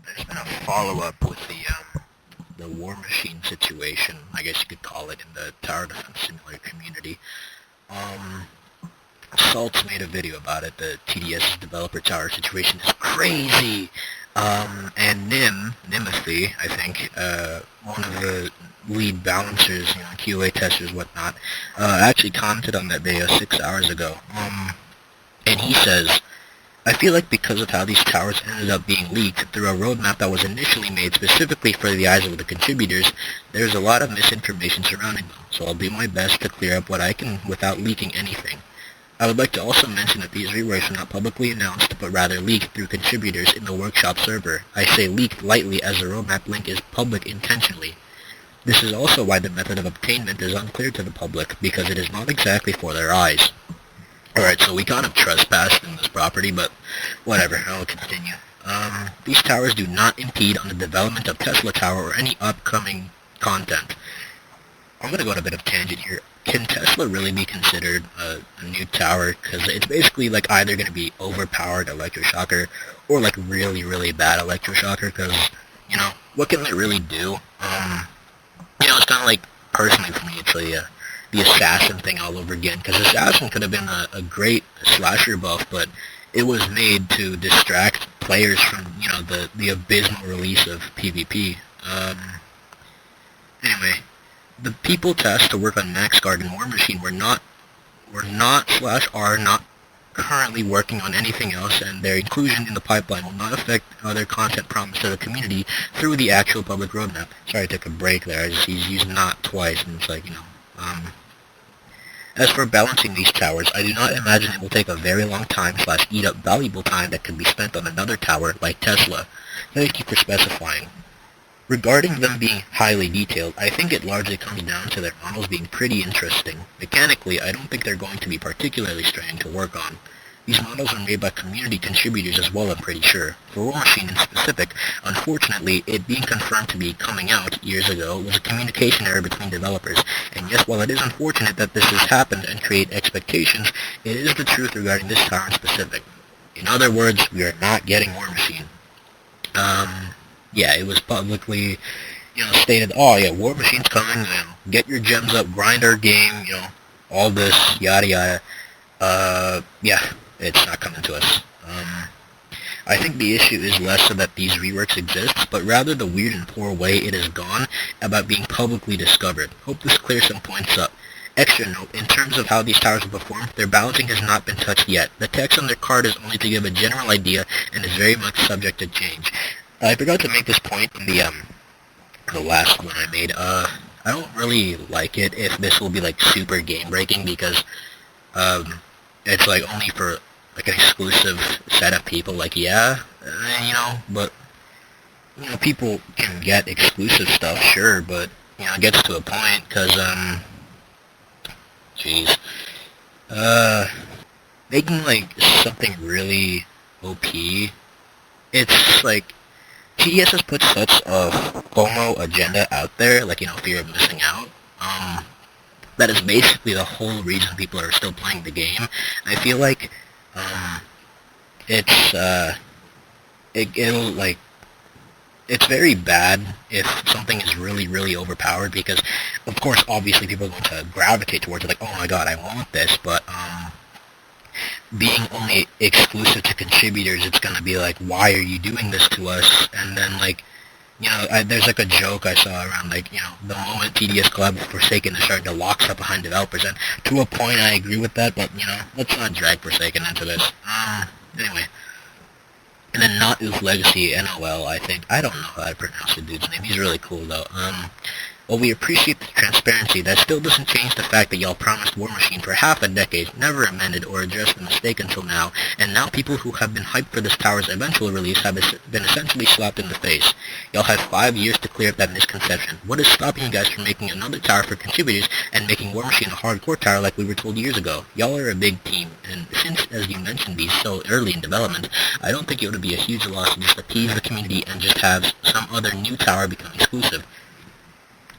there's been a follow-up with the War Machine situation, I guess you could call it, in the Tower Defense Simulator community. Um, Salt's made a video about it. The TDS developer tower situation is crazy. And nimothy, I think, one of the lead balancers, QA testers, whatnot, actually commented on that video 6 hours ago. And he says, I feel like because of how these towers ended up being leaked through a roadmap that was initially made specifically for the eyes of the contributors, there's a lot of misinformation surrounding them, so I'll do my best to clear up what I can without leaking anything. I would like to also mention that these reworks are not publicly announced, but rather leaked through contributors in the workshop server. I say leaked lightly as the roadmap link is public intentionally. This is also why the method of obtainment is unclear to the public, because it is not exactly for their eyes. Alright, so we kind of trespassed in this property, but whatever, I'll continue. These towers do not impede on the development of Tesla Tower or any upcoming content. I'm going to go on a bit of tangent here. Can Tesla really be considered a new tower? Because it's basically like either going to be overpowered electroshocker or like really, really bad electroshocker, because, what can it really do? It's kind of like, personally for me, it's like the assassin thing all over again, because assassin could have been a great slasher buff, but it was made to distract players from, the abysmal release of PvP. Anyway, the people tasked to work on Max Guard and War Machine were not / are not currently working on anything else, and their inclusion in the pipeline will not affect other content promised to the community through the actual public roadmap. Sorry I took a break there, he's used not twice, and it's like, As for balancing these towers, I do not imagine it will take a very long time / eat up valuable time that could be spent on another tower like Tesla. Thank you for specifying. Regarding them being highly detailed, I think it largely comes down to their models being pretty interesting. Mechanically, I don't think they're going to be particularly straining to work on. These models are made by community contributors as well, I'm pretty sure. For War Machine in specific, unfortunately, it being confirmed to be coming out years ago was a communication error between developers. And yes, while it is unfortunate that this has happened and create expectations, it is the truth regarding this tower in specific. In other words, we are not getting War Machine. Yeah, it was publicly, stated, oh yeah, War Machine's coming, get your gems up, grind our game, all this, yada yada. Yeah, it's not coming to us. I think the issue is less so that these reworks exist, but rather the weird and poor way it has gone about being publicly discovered. Hope this clears some points up. Extra note, in terms of how these towers will perform, their balancing has not been touched yet. The text on their card is only to give a general idea and is very much subject to change. I forgot to make this point in the last one I made. I don't really like it if this will be like super game breaking, because it's like only for like an exclusive set of people. Like, yeah, but people can get exclusive stuff, sure, but it gets to a point, because jeez, making like something really OP, it's like TDS has put such a FOMO agenda out there, like, fear of missing out, that is basically the whole reason people are still playing the game. I feel like, it's very bad if something is really, really overpowered, because, of course, obviously people are going to gravitate towards it, like, oh my god, I want this, but, being only exclusive to contributors, it's gonna be like, why are you doing this to us? And then, like, there's like a joke I saw around, like, the moment TDS collab with Forsaken is starting to lock stuff behind developers, and to a point I agree with that, but, let's not drag Forsaken into this. Anyway. And then Not Oof Legacy, NOL, I think. I don't know how to pronounce the dude's name. He's really cool, though. While we appreciate the transparency, that still doesn't change the fact that y'all promised War Machine for half a decade, never amended or addressed the mistake until now, and now people who have been hyped for this tower's eventual release have been essentially slapped in the face. Y'all have 5 years to clear up that misconception. What is stopping you guys from making another tower for contributors and making War Machine a hardcore tower like we were told years ago? Y'all are a big team, and since, as you mentioned, these so early in development, I don't think it would be a huge loss to just appease the community and just have some other new tower become exclusive.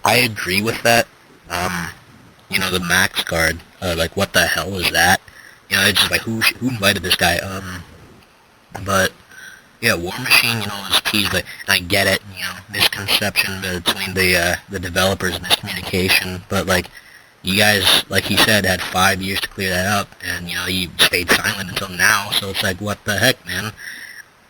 I agree with that. The Max Guard, like, what the hell is that? It's just like, who invited this guy? But, Yeah, War Machine, was teased, and I get it, misconception between the developers, miscommunication, but, you guys, like he said, had 5 years to clear that up, and, you stayed silent until now, so it's like, what the heck, man?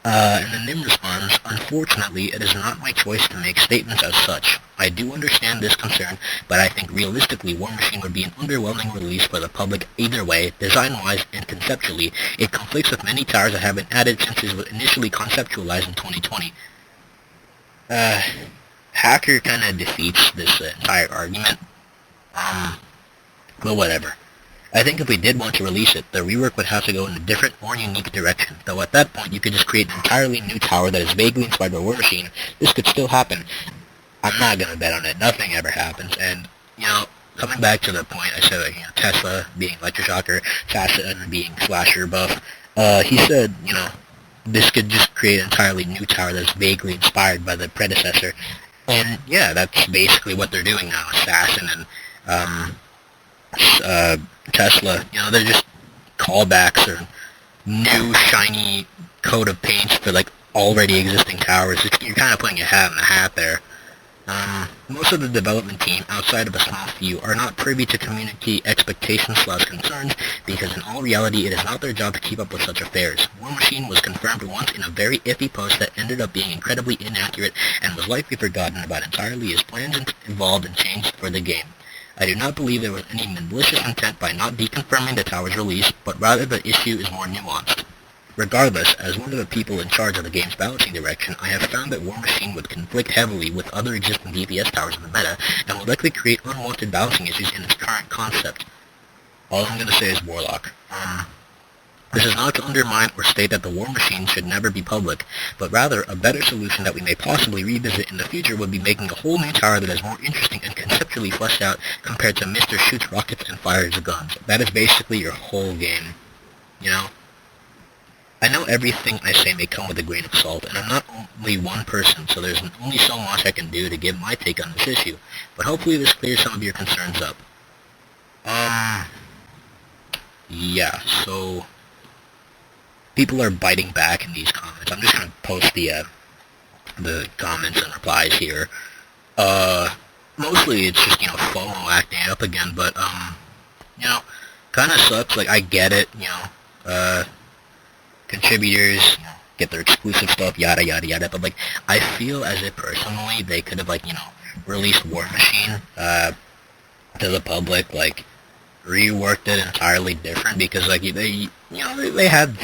And then Nim responds, unfortunately, it is not my choice to make statements as such. I do understand this concern, but I think realistically War Machine would be an underwhelming release for the public either way, design-wise and conceptually. It conflicts with many towers that have been added since it was initially conceptualized in 2020. Hacker kind of defeats this entire argument. But whatever. I think if we did want to release it, the rework would have to go in a different, more unique direction, though at that point you could just create an entirely new tower that is vaguely inspired by War Machine. This could still happen. I'm not going to bet on it. Nothing ever happens, and, coming back to the point I said, Tesla being Electroshocker, Assassin being Slasher buff, he said, this could just create an entirely new tower that's vaguely inspired by the predecessor, and, yeah, that's basically what they're doing now, Assassin and, Tesla, they're just callbacks or new shiny coat of paints for already existing towers. You're kind of putting a hat in the hat there. Most of the development team, outside of a small few, are not privy to community expectations/concerns, because in all reality it is not their job to keep up with such affairs. War Machine was confirmed once in a very iffy post that ended up being incredibly inaccurate and was likely forgotten about entirely as plans evolved and changed for the game. I do not believe there was any malicious intent by not deconfirming the tower's release, but rather the issue is more nuanced. Regardless, as one of the people in charge of the game's balancing direction, I have found that War Machine would conflict heavily with other existing DPS towers in the meta, and would likely create unwanted balancing issues in its current concept. All I'm going to say is Warlock. This is not to undermine or state that the War Machine should never be public, but rather a better solution that we may possibly revisit in the future would be making a whole new tower that is more interesting and conceptually fleshed out compared to Mr. Shoots rockets and fires guns. That is basically your whole game, I know everything I say may come with a grain of salt, and I'm not only one person, so there's only so much I can do to give my take on this issue, but hopefully this clears some of your concerns up. Yeah, so people are biting back in these comments. I'm just going to post the comments and replies here. Mostly it's just, FOMO acting up again, but, kind of sucks. I get it, contributors get their exclusive stuff, yada, yada, yada, but, I feel as if, personally, they could have, released War Machine, to the public, reworked it entirely different, because, they had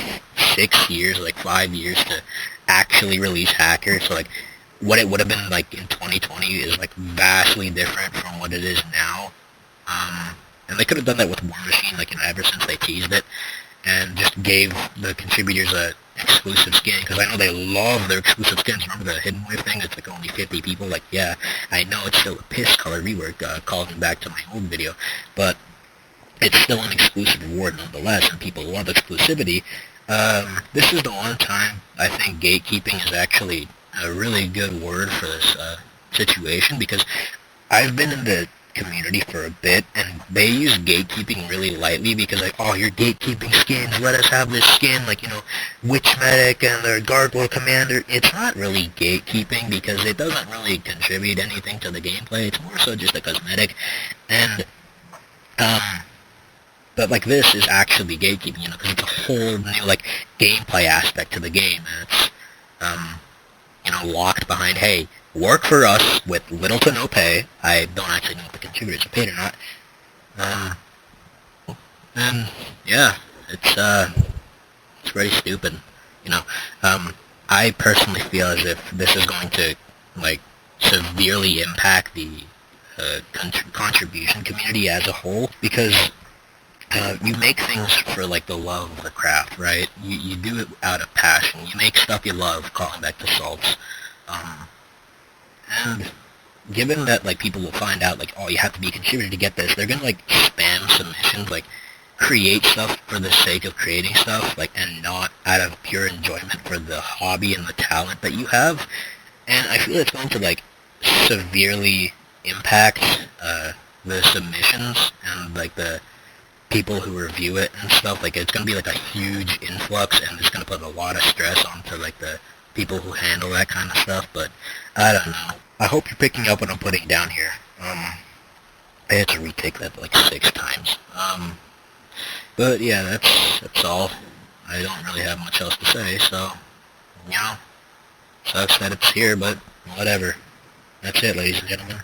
6 years, 5 years to actually release Hacker, so, what it would have been, in 2020 is, vastly different from what it is now, and they could have done that with War Machine, ever since they teased it, and just gave the contributors a exclusive skin, because I know they love their exclusive skins. Remember the Hidden Wave thing? It's only 50 people. Yeah, I know it's still a piss color rework, calling back to my old video, but it's still an exclusive reward nonetheless, and people love exclusivity. This is the one time I think gatekeeping is actually a really good word for this situation, because I've been in the community for a bit, and they use gatekeeping really lightly, because oh, you're gatekeeping skins, let us have this skin, Witch Medic and the Gargoyle Commander. It's not really gatekeeping, because it doesn't really contribute anything to the gameplay. It's more so just a cosmetic, and but this is actually gatekeeping, because it's a whole new gameplay aspect to the game, and it's locked behind, hey, work for us with little to no pay. I don't actually know if the contributors are paid or not. And yeah, it's very stupid. I personally feel as if this is going to severely impact the contribution community as a whole, because you make things for the love of the craft, right? You do it out of passion. You make stuff you love, calling back to salts. And given that people will find out oh, you have to be a contributor to get this, they're gonna spam submissions, create stuff for the sake of creating stuff, and not out of pure enjoyment for the hobby and the talent that you have. And I feel it's going to severely impact the submissions and the people who review it and stuff. It's gonna be a huge influx, and it's gonna put a lot of stress onto the people who handle that kind of stuff, but I don't know. I hope you're picking up what I'm putting down here. I had to retake that like 6 times. But yeah, that's all. I don't really have much else to say, so, you know, sucks that it's here, but whatever. That's it, ladies and gentlemen.